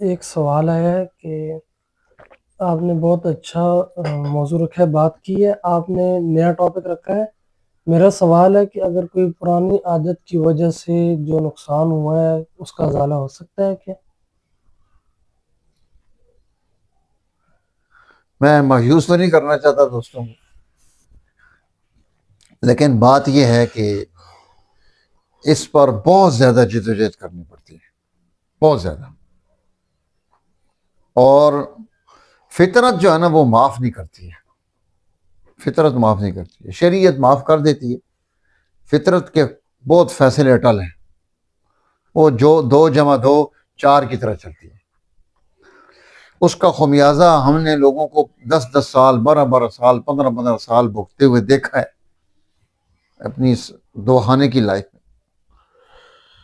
एक सवाल आया है कि आपने बहुत अच्छा मौजू रखा है, बात की है, आपने नया टॉपिक रखा है। मेरा सवाल है कि अगर कोई पुरानी आदत की वजह से जो नुकसान हुआ है उसका अजाला हो सकता है क्या? मैं मायूस तो नहीं करना चाहता दोस्तों को, लेकिन बात यह है कि इस पर बहुत ज्यादा जिदोजहद करनी पड़ती है, बहुत ज्यादा। और फितरत जो है ना वो माफ नहीं करती है। फितरत माफ नहीं करती है, शरीयत माफ कर देती है। फितरत के बहुत फैसले अटल हैं। वो जो 2 + 2 = 4 की तरह चलती है। उसका खमियाजा हमने लोगों को 10-10 साल, 12-12 साल, 15-15 साल भुगतते हुए देखा है अपनी इस दोहाने की लाइफ में।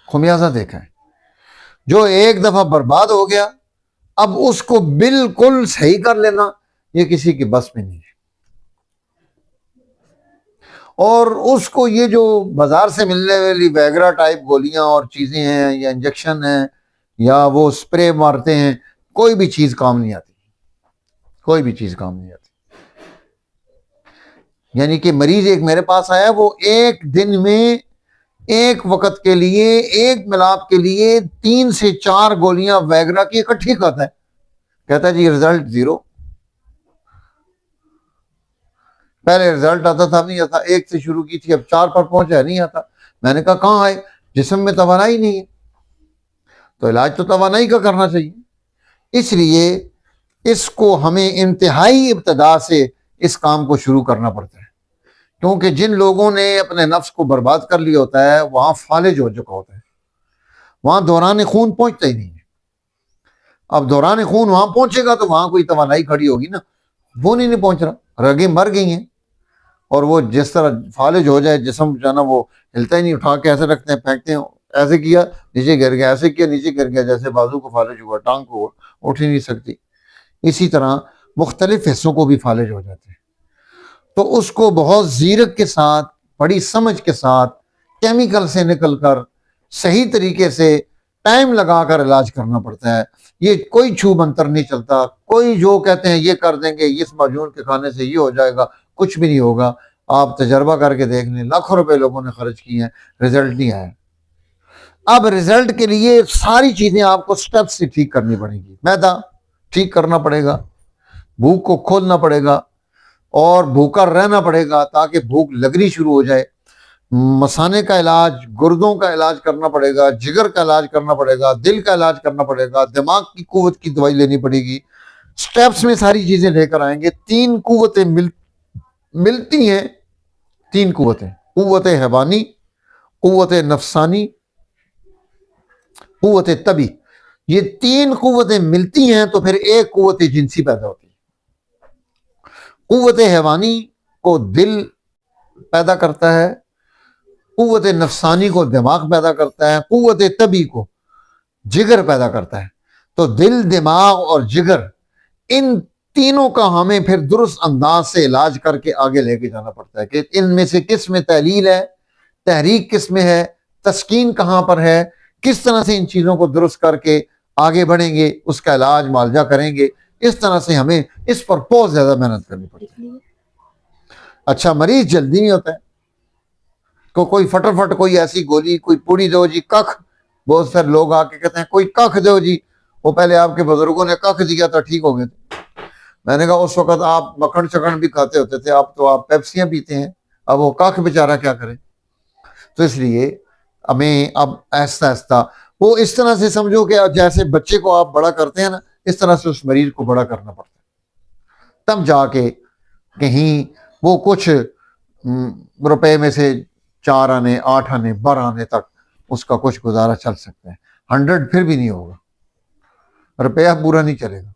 खमियाजा देखा है। जो एक दफा बर्बाद हो गया, अब उसको बिल्कुल सही कर लेना ये किसी की बस में नहीं है। और उसको ये जो बाजार से मिलने वाली वैगरा टाइप गोलियां और चीजें हैं या इंजेक्शन हैं या वो स्प्रे मारते हैं, कोई भी चीज काम नहीं आती। कोई भी चीज काम नहीं आती। यानी कि मरीज एक मेरे पास आया, वो एक दिन में एक वक्त के लिए, एक मिलाप के लिए 3 से 4 गोलियां वैगरा की इकट्ठी खाता है। कहता है जी रिजल्ट 0। पहले रिजल्ट आता था, नहीं आता, 1 से शुरू की थी, अब 4 पर पहुंचा, नहीं आता। मैंने कहा कहां आए, जिस्म में तवानाई नहीं है, तो इलाज तो तवानाई का करना चाहिए। इसलिए इसको हमें इंतहाई इब्तदा से इस काम को शुरू करना पड़ता है, क्योंकि जिन लोगों ने अपने नफ्स को बर्बाद कर लिया होता है वहां फालिज हो चुका होता है, वहां दौरान खून पहुंचता ही नहीं है। अब दौरान खून वहां पहुंचेगा तो वहां कोई तवानाई खड़ी होगी ना, वो नहीं पहुंच रहा, रगें मर गई हैं। और वो जिस तरह फालिज हो जाए जिसम जो है ना, वो हिलता ही नहीं, उठा के ऐसे रखते हैं, फेंकते हैं, ऐसे किया नीचे गिर गया, ऐसे किया नीचे गिर गया, जैसे बाजू को फालिज हुआ, टांग को उठ ही नहीं सकती। इसी तरह मुख्तलिफ हिस्सों को भी फालिज हो जाते हैं। तो उसको बहुत जीरक के साथ, बड़ी समझ के साथ, केमिकल से निकल कर सही तरीके से टाइम लगाकर इलाज करना पड़ता है। ये कोई छू मंतर नहीं चलता। कोई जो कहते हैं ये कर देंगे, इस माजून के खाने से ये हो जाएगा, कुछ भी नहीं होगा। आप तजर्बा करके देख लें, लाखों रुपए लोगों ने खर्च किए हैं, रिजल्ट नहीं आया। अब रिजल्ट के लिए सारी चीजें आपको स्टेप से ठीक करनी पड़ेगी। मैदा ठीक करना पड़ेगा, भूख को खोलना पड़ेगा और भूखा रहना पड़ेगा ताकि भूख लगनी शुरू हो जाए। मसाने का इलाज, गुर्दों का इलाज करना पड़ेगा, जिगर का इलाज करना पड़ेगा, दिल का इलाज करना पड़ेगा, दिमाग की कुव्वत की दवाई लेनी पड़ेगी। स्टेप्स में सारी चीजें लेकर आएंगे। 3 कुव्वतें मिलती हैं। 3 कुव्वतें, कुव्वत हैवानी, कुव्वत नफसानी, कुव्वत तबी। ये 3 कुव्वतें मिलती हैं तो फिर एक कुव्वत जिनसी पैदा होती है। कुव्वत हैवानी को दिल पैदा करता है, कुव्वत नफसानी को दिमाग पैदा करता है, कुव्वत तबी को जिगर पैदा करता है। तो दिल, दिमाग और जिगर, इन तीनों का हमें फिर दुरुस्त अंदाज से इलाज करके आगे लेके जाना पड़ता है कि इनमें से किस में तहलील है, तहरीक किस में है, तस्कीन कहां पर है, किस तरह से इन चीजों को दुरुस्त करके आगे बढ़ेंगे, उसका इलाज मुआवजा करेंगे। इस तरह से हमें इस पर बहुत ज्यादा मेहनत करनी पड़ती है। अच्छा, मरीज जल्दी नहीं होता है। कोई फटाफट कोई ऐसी गोली, कोई पूड़ी दो जी, कख। बहुत सारे लोग आके कहते हैं कोई कख दो जी। वो पहले आपके बुजुर्गों ने कख दिया था, ठीक हो गए थे। मैंने कहा उस वक्त आप मक्खन शकन भी खाते होते थे, आप तो आप पेप्सियां पीते हैं, अब वो कख बेचारा क्या करे। तो इसलिए हमें अब आहिस्ता आहिस्ता, वो इस तरह से समझो कि जैसे बच्चे को आप बड़ा करते हैं ना, इस तरह से उस मरीज को बड़ा करना पड़ता है। तब जाके कहीं वो कुछ रुपए में से 4 आने, 8 आने, 12 आने तक उसका कुछ गुजारा चल सकता है। 100 फिर भी नहीं होगा, रुपया पूरा नहीं चलेगा।